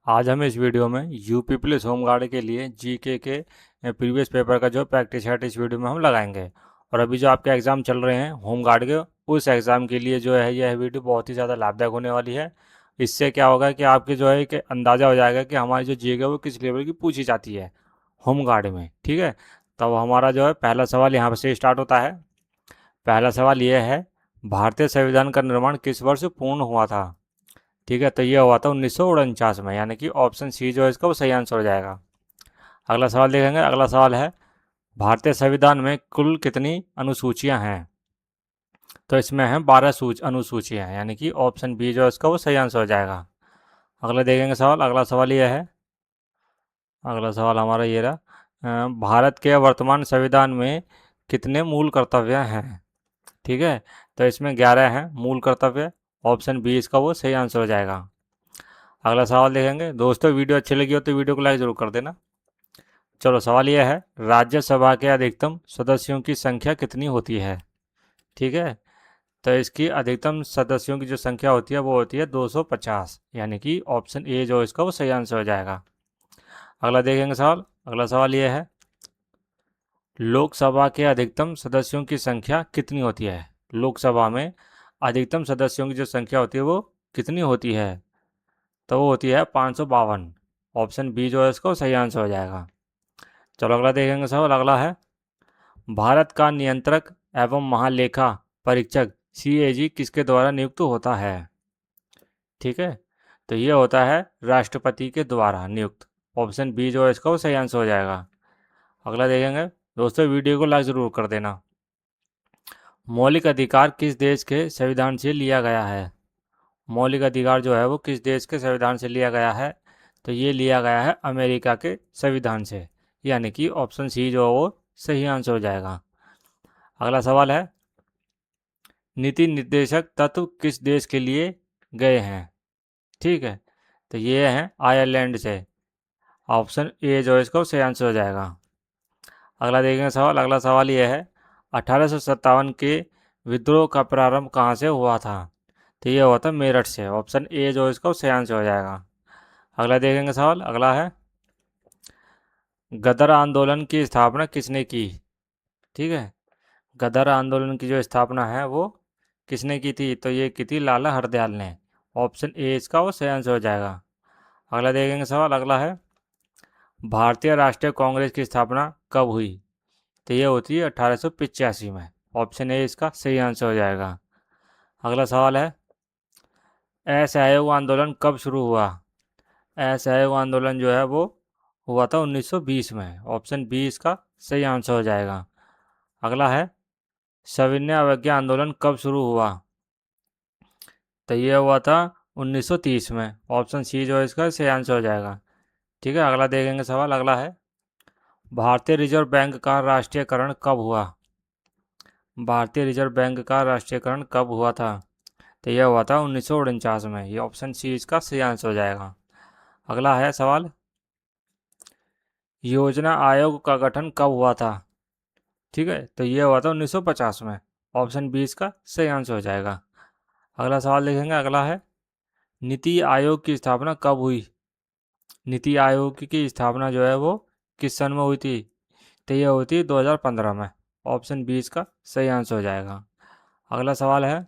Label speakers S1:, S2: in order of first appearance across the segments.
S1: आज हम इस वीडियो में यूपी पुलिस होमगार्ड के लिए जीके के प्रीवियस पेपर का जो प्रैक्टिस है इस वीडियो में हम लगाएंगे। और अभी जो आपके एग्ज़ाम चल रहे हैं होमगार्ड के, उस एग्ज़ाम के लिए जो है यह वीडियो बहुत ही ज़्यादा लाभदायक होने वाली है। इससे क्या होगा कि आपके जो है कि अंदाज़ा हो जाएगा कि हमारी जो जीके वो किस लेवल की पूछी जाती है होमगार्ड में। ठीक है, तब हमारा जो है पहला सवाल यहाँ से स्टार्ट होता है। पहला सवाल यह है, भारतीय संविधान का निर्माण किस वर्ष पूर्ण हुआ था? ठीक है, तो ये हुआ था 1949 में, यानी कि ऑप्शन सी जो है इसका वो सही आंसर हो जाएगा। अगला सवाल देखेंगे। अगला सवाल है, भारतीय संविधान में कुल कितनी अनुसूचियां हैं? तो इसमें हैं 12 अनुसूचियां, यानी कि ऑप्शन बी जो है इसका वो सही आंसर हो जाएगा। अगला देखेंगे सवाल। अगला सवाल ये है, अगला सवाल हमारा ये रहा, भारत के वर्तमान संविधान में कितने मूल कर्तव्य हैं? ठीक है, तो इसमें 11 हैं मूल कर्तव्य। ऑप्शन बी इसका वो सही आंसर हो जाएगा। अगला सवाल देखेंगे। दोस्तों वीडियो अच्छी लगी हो तो वीडियो को लाइक जरूर कर देना। चलो सवाल यह है, राज्यसभा के अधिकतम सदस्यों की संख्या कितनी होती है? ठीक है, तो इसकी अधिकतम सदस्यों की जो संख्या होती है वो होती है 250, यानी कि ऑप्शन ए जो इसका वो सही आंसर हो जाएगा। अगला देखेंगे सवाल। अगला सवाल यह है, लोकसभा के अधिकतम सदस्यों की संख्या कितनी होती है? लोकसभा में अधिकतम सदस्यों की जो संख्या होती है वो कितनी होती है? तो वो होती है 552। ऑप्शन बी जो है इसका वो सही आंसर हो जाएगा। चलो अगला देखेंगे सवाल। अगला है, भारत का नियंत्रक एवं महालेखा परीक्षक सीएजी किसके द्वारा नियुक्त होता है? ठीक है, तो ये होता है राष्ट्रपति के द्वारा नियुक्त। ऑप्शन बी जो है इसका वो सही आंसर हो जाएगा। अगला देखेंगे। दोस्तों वीडियो को लाइक ज़रूर कर देना। मौलिक अधिकार किस देश के संविधान से लिया गया है? मौलिक अधिकार जो है वो किस देश के संविधान से लिया गया है? तो ये लिया गया है अमेरिका के संविधान से, यानी कि ऑप्शन सी जो है वो सही आंसर हो जाएगा। अगला सवाल है, नीति निर्देशक तत्व किस देश के लिए गए हैं? ठीक है, तो ये हैं आयरलैंड से। ऑप्शन ए जो है इसका सही आंसर हो जाएगा। अगला देखेंगे सवाल। अगला सवाल ये है, 1857 के विद्रोह का प्रारंभ कहाँ से हुआ था? तो ये हुआ था मेरठ से। ऑप्शन ए जो है इसका सही आंसर हो जाएगा। अगला देखेंगे सवाल। अगला है, गदर आंदोलन की स्थापना किसने की? ठीक है, गदर आंदोलन की जो स्थापना है वो किसने की थी? तो ये की थी लाला हरदयाल ने। ऑप्शन ए इसका वो सही आंसर हो जाएगा। अगला देखेंगे सवाल। अगला है, भारतीय राष्ट्रीय कांग्रेस की स्थापना कब हुई? तो ये होती है 1885 में। ऑप्शन ए इसका सही आंसर हो जाएगा। अगला सवाल है, असहयोग आंदोलन कब शुरू हुआ? असहयोग आंदोलन जो है वो हुआ था 1920 में। ऑप्शन बी इसका सही आंसर हो जाएगा। अगला है, सविनय अवज्ञा आंदोलन कब शुरू हुआ? तो ये हुआ था 1930 में। ऑप्शन सी जो है इसका सही आंसर हो जाएगा। ठीक है, अगला देखेंगे सवाल। अगला है, भारतीय रिजर्व बैंक का राष्ट्रीयकरण कब हुआ? भारतीय रिजर्व बैंक का राष्ट्रीयकरण कब हुआ था? तो यह हुआ था 1949 में। ये ऑप्शन सी इसका सही आंसर हो जाएगा। अगला है सवाल, योजना आयोग का गठन कब हुआ था? ठीक है, तो ये हुआ था 1950 में। ऑप्शन बी इसका सही आंसर हो जाएगा। अगला सवाल देखेंगे। अगला है, नीति आयोग की स्थापना कब हुई? नीति आयोग की स्थापना जो है वो किस सन में हुई थी? तो ये हुई थी 2015 में। ऑप्शन बी इसका सही आंसर हो जाएगा। अगला सवाल है,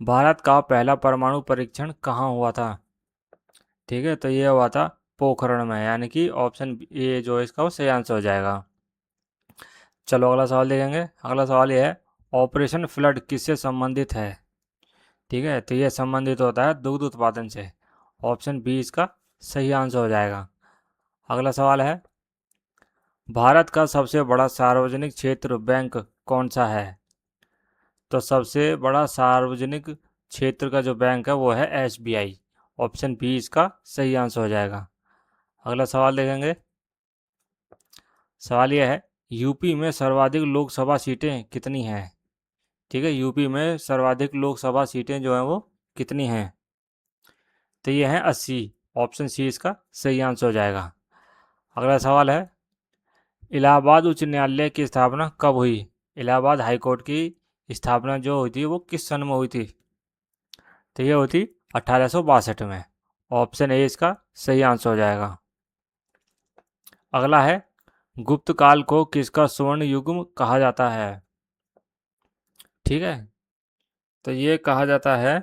S1: भारत का पहला परमाणु परीक्षण कहाँ हुआ था? ठीक है, तो ये हुआ था पोखरण में, यानी कि ऑप्शन ए जो है इसका वो सही आंसर हो जाएगा। चलो अगला सवाल देखेंगे। अगला सवाल ये है, ऑपरेशन फ्लड किससे संबंधित है? ठीक है, तो ये संबंधित होता है दुग्ध उत्पादन से। ऑप्शन बी इसका सही आंसर हो जाएगा। अगला सवाल है, भारत का सबसे बड़ा सार्वजनिक क्षेत्र बैंक कौन सा है? तो सबसे बड़ा सार्वजनिक क्षेत्र का जो बैंक है वो है एसबीआई। ऑप्शन बी इसका सही आंसर हो जाएगा। अगला सवाल देखेंगे। सवाल यह है, यूपी में सर्वाधिक लोकसभा सीटें कितनी हैं? ठीक है, यूपी में सर्वाधिक लोकसभा सीटें जो हैं वो कितनी हैं? तो ये हैं 80। ऑप्शन सी इसका सही आंसर हो जाएगा। अगला सवाल है, इलाहाबाद उच्च न्यायालय की स्थापना कब हुई? इलाहाबाद हाई कोर्ट की स्थापना जो हुई थी वो किस सन में हुई थी? तो ये हुई थी 1862 में। ऑप्शन ए इसका सही आंसर हो जाएगा। अगला है, गुप्त काल को किसका स्वर्ण युग कहा जाता है? ठीक है, तो ये कहा जाता है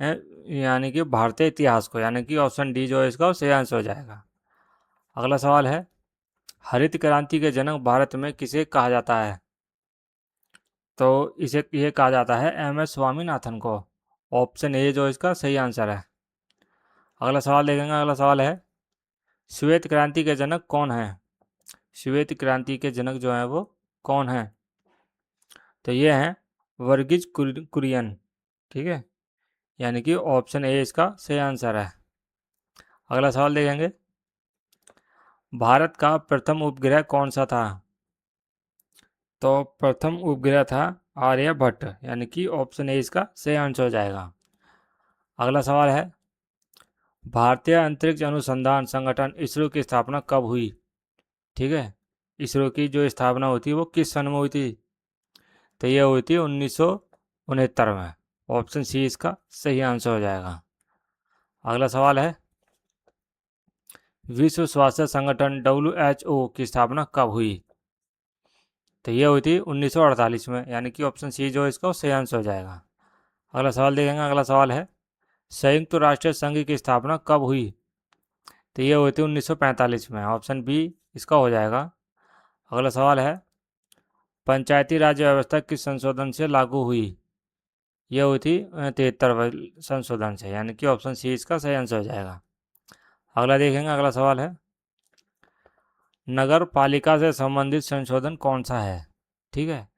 S1: अ, यानी कि भारतीय इतिहास को, यानी कि ऑप्शन डी जो है इसका वो सही आंसर हो जाएगा। अगला सवाल है, हरित क्रांति के जनक भारत में किसे कहा जाता है? तो इसे ये कहा जाता है एम एस स्वामीनाथन को। ऑप्शन ए जो इसका सही आंसर है। अगला सवाल देखेंगे। अगला सवाल है, श्वेत क्रांति के जनक कौन है? श्वेत क्रांति के जनक जो है वो कौन है? तो ये हैं वर्गीज कुरियन। ठीक है, यानी कि ऑप्शन ए इसका सही आंसर है। अगला सवाल देखेंगे, भारत का प्रथम उपग्रह कौन सा था? तो प्रथम उपग्रह था आर्यभट्ट, यानी कि ऑप्शन ए इसका सही आंसर हो जाएगा। अगला सवाल है, भारतीय अंतरिक्ष अनुसंधान संगठन इसरो की स्थापना कब हुई? ठीक है, इसरो की जो स्थापना हुई थी वो किस सन में हुई थी? तो ये हुई थी 1969 में। ऑप्शन सी इसका सही आंसर हो जाएगा। अगला सवाल है, विश्व स्वास्थ्य संगठन WHO की स्थापना कब हुई? तो ये हुई थी 1948 में, यानी कि ऑप्शन सी जो है इसका सही आंसर हो जाएगा। अगला सवाल देखेंगे। अगला सवाल है, संयुक्त राष्ट्र संघ की स्थापना कब हुई? तो ये हुई थी 1945 में। ऑप्शन बी इसका हो जाएगा। अगला सवाल है, पंचायती राज व्यवस्था किस संशोधन से लागू हुई? ये हुई थी 73 संशोधन से, यानी कि ऑप्शन सी इसका सही आंसर हो जाएगा। अगला देखेंगे। अगला सवाल है, नगर पालिका से संबंधित संशोधन कौन सा है? ठीक है,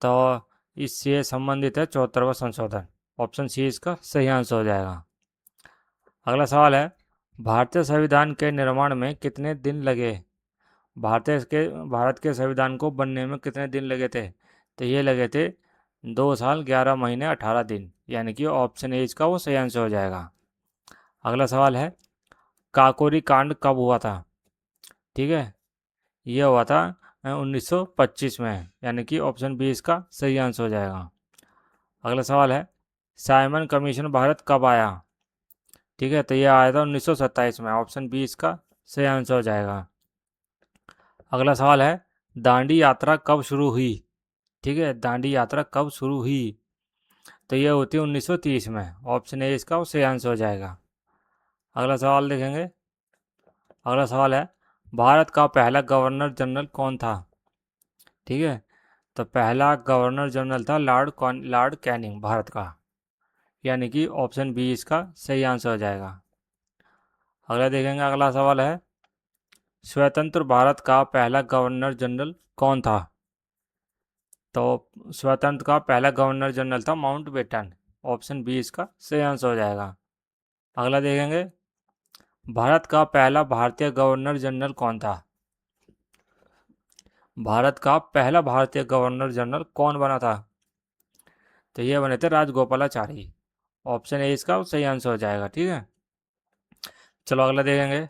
S1: तो इससे संबंधित है 74वां संशोधन। ऑप्शन सी इसका सही आंसर हो जाएगा। अगला सवाल है, भारतीय संविधान के निर्माण में कितने दिन लगे? भारत के संविधान को बनने में कितने दिन लगे थे? तो ये लगे थे 2 साल 11 महीने 18 दिन, यानी कि ऑप्शन ए इसका वो सही आंसर हो जाएगा। अगला सवाल है, काकोरी कांड कब हुआ था? ठीक है, ये हुआ था 1925 में, यानी कि ऑप्शन बी इसका सही आंसर हो जाएगा। अगला सवाल है, साइमन कमीशन भारत कब आया? ठीक है, तो ये आया था 1927 में। ऑप्शन बी इसका सही आंसर हो जाएगा। अगला सवाल है, दांडी यात्रा कब शुरू हुई? ठीक है, दांडी यात्रा कब शुरू हुई? तो ये होती है 1930 में। ऑप्शन ए इसका सही आंसर हो जाएगा। अगला सवाल देखेंगे। अगला सवाल है, भारत का पहला गवर्नर जनरल कौन था? ठीक है, तो पहला गवर्नर जनरल था लॉर्ड कैनिंग भारत का, यानी कि ऑप्शन बी इसका सही आंसर हो जाएगा। अगला देखेंगे। अगला सवाल है, स्वतंत्र भारत का पहला गवर्नर जनरल कौन था? तो स्वतंत्र का पहला गवर्नर जनरल था माउंटबेटन। ऑप्शन बी इसका सही आंसर हो जाएगा। अगला देखेंगे, भारत का पहला भारतीय गवर्नर जनरल कौन था? भारत का पहला भारतीय गवर्नर जनरल कौन बना था? तो ये बने थे राजगोपालाचारी। ऑप्शन ए इसका सही आंसर हो जाएगा। ठीक है, चलो अगला देखेंगे।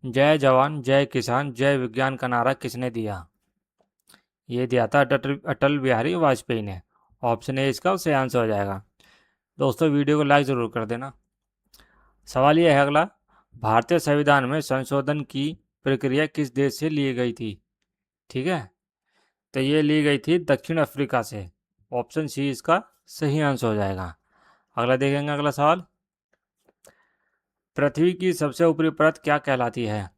S1: जय जवान जय किसान जय विज्ञान का नारा किसने दिया? ये दिया था अटल बिहारी वाजपेयी ने। ऑप्शन ए इसका सही आंसर हो जाएगा। दोस्तों वीडियो को लाइक ज़रूर कर देना। सवाल ये है अगला, भारतीय संविधान में संशोधन की प्रक्रिया किस देश से ली गई थी? ठीक है, तो ये ली गई थी दक्षिण अफ्रीका से। ऑप्शन सी इसका सही आंसर हो जाएगा। अगला देखेंगे। अगला सवाल, पृथ्वी की सबसे ऊपरी परत क्या कहलाती है?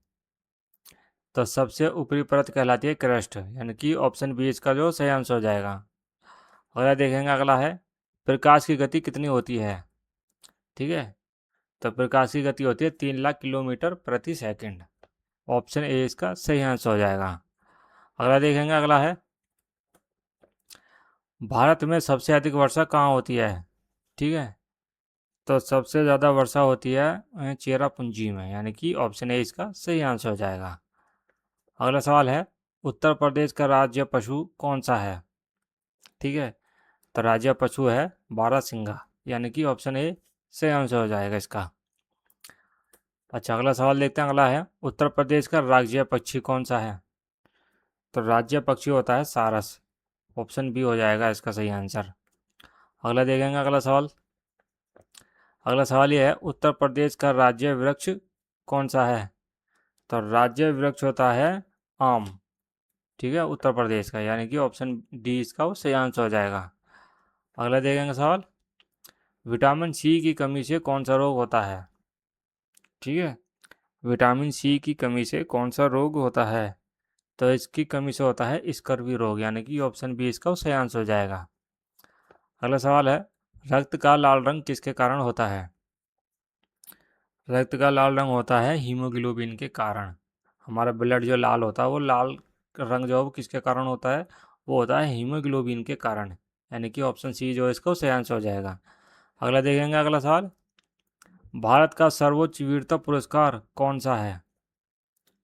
S1: तो सबसे ऊपरी परत कहलाती है क्रस्ट, यानी कि ऑप्शन बी इसका जो सही आंसर हो जाएगा। अगला देखेंगे। अगला है, प्रकाश की गति कितनी होती है? ठीक है, तो प्रकाश की गति होती है 3 लाख किलोमीटर प्रति सेकंड। ऑप्शन ए इसका सही आंसर हो जाएगा। अगला देखेंगे। अगला है, भारत में सबसे अधिक वर्षा कहाँ होती है? ठीक है, तो सबसे ज़्यादा वर्षा होती है चेरापूंजी में, यानी कि ऑप्शन ए इसका सही आंसर हो जाएगा। अगला सवाल है, उत्तर प्रदेश का राज्य पशु कौन सा है? ठीक है, तो राज्य पशु है बारहसिंगा, यानी कि ऑप्शन ए सही आंसर हो जाएगा इसका। अच्छा, अगला सवाल देखते हैं। अगला है, उत्तर प्रदेश का राज्य पक्षी कौन सा है? तो राज्य पक्षी होता है सारस। ऑप्शन बी हो जाएगा इसका सही आंसर। अगला देखेंगे। अगला सवाल, अगला सवाल ये है, उत्तर प्रदेश का राज्य वृक्ष कौन सा है? तो राज्य वृक्ष होता है आम। ठीक है, उत्तर प्रदेश का, यानी कि ऑप्शन डी इसका वो सही आंसर हो जाएगा। अगला देखेंगे सवाल, विटामिन सी की कमी से कौन सा रोग होता है? ठीक है, विटामिन सी की कमी से कौन सा रोग होता है? तो इसकी कमी से होता है स्कर्वी रोग, यानी कि ऑप्शन बी इसका सही आंसर हो जाएगा। अगला सवाल है, रक्त का लाल रंग किसके कारण होता है? रक्त का लाल रंग होता है हीमोग्लोबिन के कारण। हमारा ब्लड जो लाल होता है, वो लाल रंग जो है वो किसके कारण होता है? वो होता है हीमोग्लोबिन के कारण, यानी कि ऑप्शन सी जो है इसका सही आंसर हो जाएगा। अगला देखेंगे अगला सवाल, भारत का सर्वोच्च वीरता पुरस्कार कौन सा है?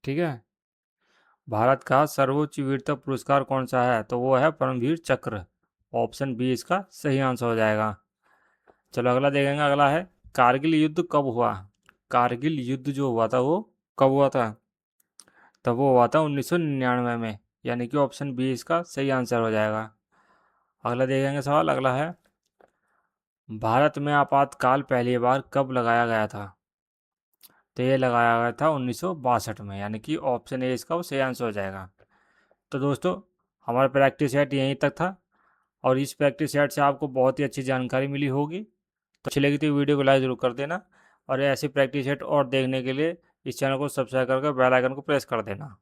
S1: ठीक है, भारत का सर्वोच्च वीरता पुरस्कार कौन सा है? तो वो है परमवीर चक्र। ऑप्शन बी इसका सही आंसर हो जाएगा। चलो अगला देखेंगे, अगला है, कारगिल युद्ध कब हुआ? कारगिल युद्ध जो हुआ था वो कब हुआ था? तब वो हुआ था 1999 में, यानी कि ऑप्शन बी इसका सही आंसर हो जाएगा। अगला देखेंगे सवाल, अगला है, भारत में आपातकाल पहली बार कब लगाया गया था? तो ये लगाया गया था 1962 में, यानी कि ऑप्शन ए इसका वो सही आंसर हो जाएगा। तो दोस्तों, हमारा प्रैक्टिस सेट यहीं तक था, और इस प्रैक्टिस सेट से आपको बहुत ही अच्छी जानकारी मिली होगी। तो अच्छी लगी तो वीडियो को लाइक ज़रूर कर देना, और ऐसी प्रैक्टिस सेट और देखने के लिए इस चैनल को सब्सक्राइब करके बेल आइकन को प्रेस कर देना।